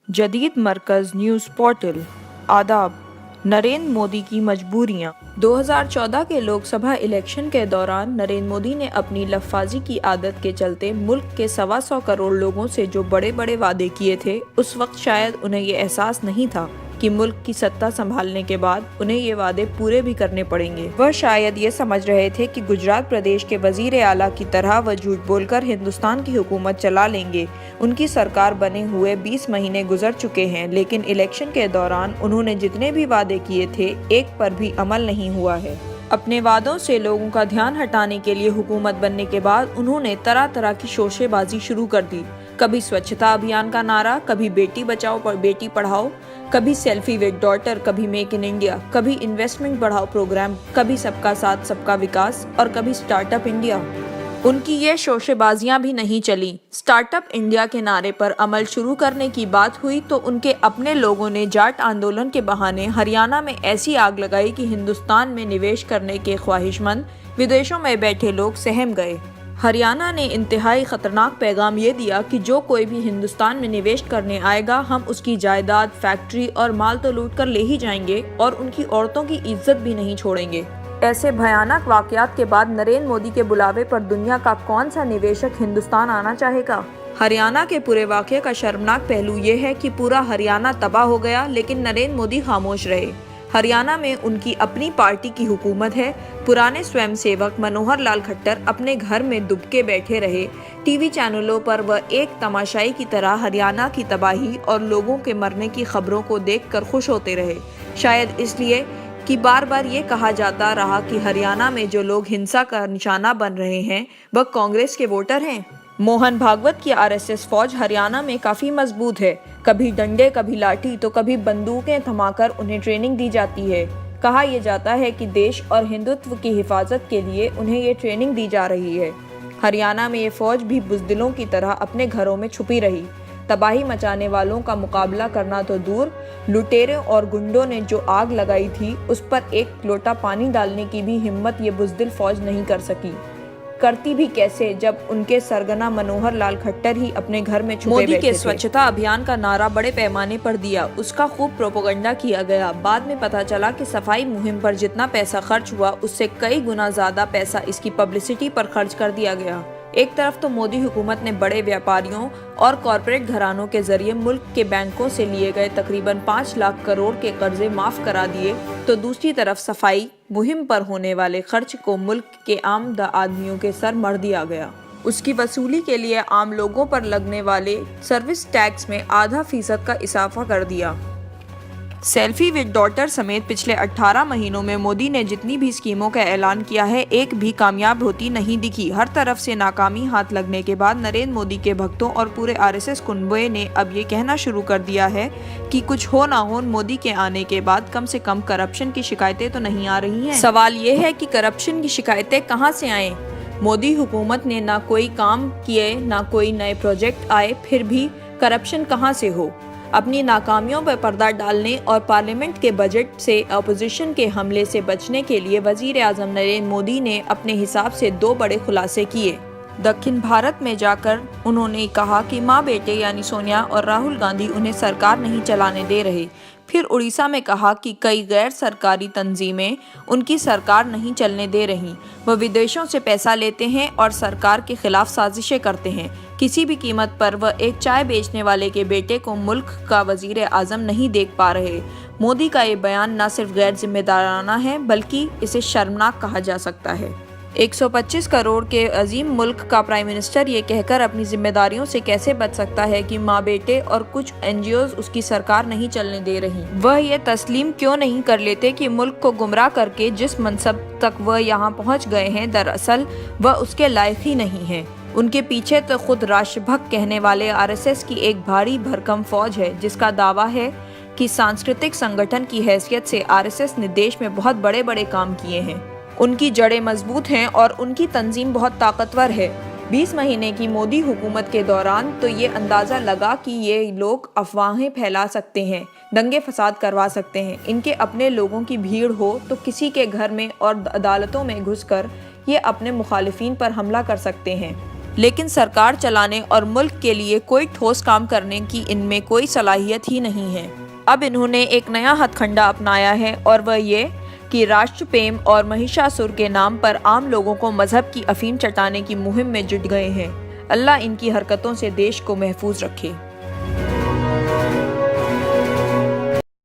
जदीद मरकज़ news portal. आदाब। नरेंद्र मोदी की मजबूरियां। 2014 के लोकसभा इलेक्शन के दौरान नरेंद्र मोदी ने अपनी लफाजी की आदत के चलते मुल्क के 125 करोड़ लोगों से जो बड़े बड़े वादे किए थे, उस वक्त शायद उन्हें ये एहसास नहीं था कि मुल्क की सत्ता संभालने के बाद उन्हें ये वादे पूरे भी करने पड़ेंगे। वह शायद ये समझ रहे थे कि गुजरात प्रदेश के वजीर आला की तरह वह झूठ बोलकर हिंदुस्तान की हुकूमत चला लेंगे। उनकी सरकार बने हुए 20 महीने गुजर चुके हैं, लेकिन इलेक्शन के दौरान उन्होंने जितने भी वादे किए थे, एक पर भी अमल नहीं हुआ है। अपने वादों से लोगों का ध्यान हटाने के लिए हुकूमत बनने के बाद उन्होंने तरह तरह की शोशेबाजी शुरू कर दी। कभी स्वच्छता अभियान का नारा, कभी बेटी बचाओ बेटी पढ़ाओ, कभी सेल्फी विद डॉटर, कभी मेक इन इंडिया, कभी इन्वेस्टमेंट बढ़ाओ प्रोग्राम, कभी सबका साथ सबका विकास और कभी स्टार्टअप इंडिया। उनकी ये शोशेबाजियां भी नहीं चली। स्टार्टअप इंडिया के नारे पर अमल शुरू करने की बात हुई तो उनके अपने लोगों ने जाट आंदोलन के बहाने हरियाणा में ऐसी आग लगाई कि हिंदुस्तान में निवेश करने के ख्वाहिशमंद विदेशों में बैठे लोग सहम गए। हरियाणा ने इंतहाई खतरनाक पैगाम ये दिया कि जो कोई भी हिंदुस्तान में निवेश करने आएगा, हम उसकी जायदाद, फैक्ट्री और माल तो लूट कर ले ही जाएंगे और उनकी औरतों की इज्जत भी नहीं छोड़ेंगे। ऐसे भयानक वाकयात के बाद नरेंद्र मोदी के बुलावे पर दुनिया का कौन सा निवेशक हिंदुस्तान आना चाहेगा? हरियाणा के पूरे वाकये का शर्मनाक पहलू ये है कि पूरा हरियाणा तबाह हो गया, लेकिन नरेंद्र मोदी खामोश रहे। हरियाणा में उनकी अपनी पार्टी की हुकूमत है। पुराने स्वयंसेवक मनोहर लाल खट्टर अपने घर में दुबके बैठे रहे। टीवी चैनलों पर वह एक तमाशाई की तरह हरियाणा की तबाही और लोगों के मरने की खबरों को देखकर खुश होते रहे। शायद इसलिए कि बार बार ये कहा जाता रहा कि हरियाणा में जो लोग हिंसा का निशाना बन रहे हैं, वह कांग्रेस के वोटर हैं। मोहन भागवत की आरएसएस फौज हरियाणा में काफी मजबूत है। कभी डंडे, कभी लाठी तो कभी बंदूकें थमाकर उन्हें ट्रेनिंग दी जाती है। कहा यह जाता है कि देश और हिंदुत्व की हिफाजत के लिए उन्हें ये ट्रेनिंग दी जा रही है। हरियाणा में ये फौज भी बुजदिलों की तरह अपने घरों में छुपी रही। तबाही मचाने वालों का मुकाबला करना तो दूर, लुटेरों और गुंडों ने जो आग लगाई थी, उस पर एक लोटा पानी डालने की भी हिम्मत ये बुजदिल फौज नहीं कर सकी। करती भी कैसे, जब उनके सरगना मनोहर लाल खट्टर ही अपने घर में छुपे बैठे थे। मोदी के स्वच्छता अभियान का नारा बड़े पैमाने पर दिया, उसका खूब प्रोपेगेंडा किया गया। बाद में पता चला कि सफाई मुहिम पर जितना पैसा खर्च हुआ, उससे कई गुना ज्यादा पैसा इसकी पब्लिसिटी पर खर्च कर दिया गया। एक तरफ तो मोदी हुकूमत ने बड़े व्यापारियों और कॉरपोरेट घरानों के जरिए मुल्क के बैंकों से लिए गए तकरीबन 5 लाख करोड़ के कर्जे माफ करा दिए, तो दूसरी तरफ सफाई मुहिम पर होने वाले खर्च को मुल्क के आम आदमियों के सर मढ़ दिया गया। उसकी वसूली के लिए आम लोगों पर लगने वाले सर्विस टैक्स में ½ का इजाफा कर दिया। सेल्फी विद डॉटर समेत पिछले 18 महीनों में मोदी ने जितनी भी स्कीमों का ऐलान किया है, एक भी कामयाब होती नहीं दिखी। हर तरफ से नाकामी हाथ लगने के बाद नरेंद्र मोदी के भक्तों और पूरे आरएसएस कुनबे ने अब ये कहना शुरू कर दिया है कि कुछ हो ना हो, मोदी के आने के बाद कम से कम करप्शन की शिकायतें तो नहीं आ रही हैं। सवाल ये है कि करप्शन की शिकायतें कहाँ से आए? मोदी हुकूमत ने ना कोई काम किए, ना कोई नए प्रोजेक्ट आए, फिर भी करप्शन कहाँ से हो? अपनी नाकामियों पर पर्दा डालने और पार्लियामेंट के बजट से अपोजिशन के हमले से बचने के लिए वजीर आजम नरेंद्र मोदी ने अपने हिसाब से 2 बड़े खुलासे किए। दक्षिण भारत में जाकर उन्होंने कहा कि माँ बेटे यानी सोनिया और राहुल गांधी उन्हें सरकार नहीं चलाने दे रहे। फिर उड़ीसा में कहा कि कई गैर सरकारी तंजीमें उनकी सरकार नहीं चलने दे रही। वह विदेशों से पैसा लेते हैं और सरकार के खिलाफ साजिशें करते हैं। किसी भी कीमत पर वह एक चाय बेचने वाले के बेटे को मुल्क का वजीर आजम नहीं देख पा रहे। मोदी का ये बयान न सिर्फ गैर जिम्मेदाराना है, बल्कि इसे शर्मनाक कहा जा सकता है। 125 करोड़ के अजीम मुल्क का प्राइम मिनिस्टर ये कहकर अपनी जिम्मेदारियों से कैसे बच सकता है कि माँ बेटे और कुछ एनजीओज उसकी सरकार नहीं चलने दे रही? वह ये तस्लीम क्यों नहीं कर लेते कि मुल्क को गुमराह करके जिस मनसब तक वह यहाँ पहुँच गए हैं, दरअसल वह उसके लायक ही नहीं है। उनके पीछे तो खुद राष्ट्रभक्त कहने वाले आरएसएस की एक भारी भरकम फौज है, जिसका दावा है कि सांस्कृतिक संगठन की हैसियत से आरएसएस ने देश में बहुत बड़े बड़े काम किए हैं। उनकी जड़ें मजबूत हैं और उनकी तंजीम बहुत ताकतवर है। 20 महीने की मोदी हुकूमत के दौरान तो ये अंदाज़ा लगा कि ये लोग अफवाहें फैला सकते हैं, दंगे फसाद करवा सकते हैं। इनके अपने लोगों की भीड़ हो तो किसी के घर में और अदालतों में घुसकर ये अपने मुखालिफिन पर हमला कर सकते हैं। लेकिन सरकार चलाने और मुल्क के लिए कोई ठोस काम करने की इनमें कोई सलाहियत ही नहीं है। अब इन्होंने एक नया हथकंडा अपनाया है और वह ये कि राष्ट्र प्रेम और महिषासुर के नाम पर आम लोगों को मजहब की अफीम चटाने की मुहिम में जुट गए हैं। अल्लाह इनकी हरकतों से देश को महफूज रखे।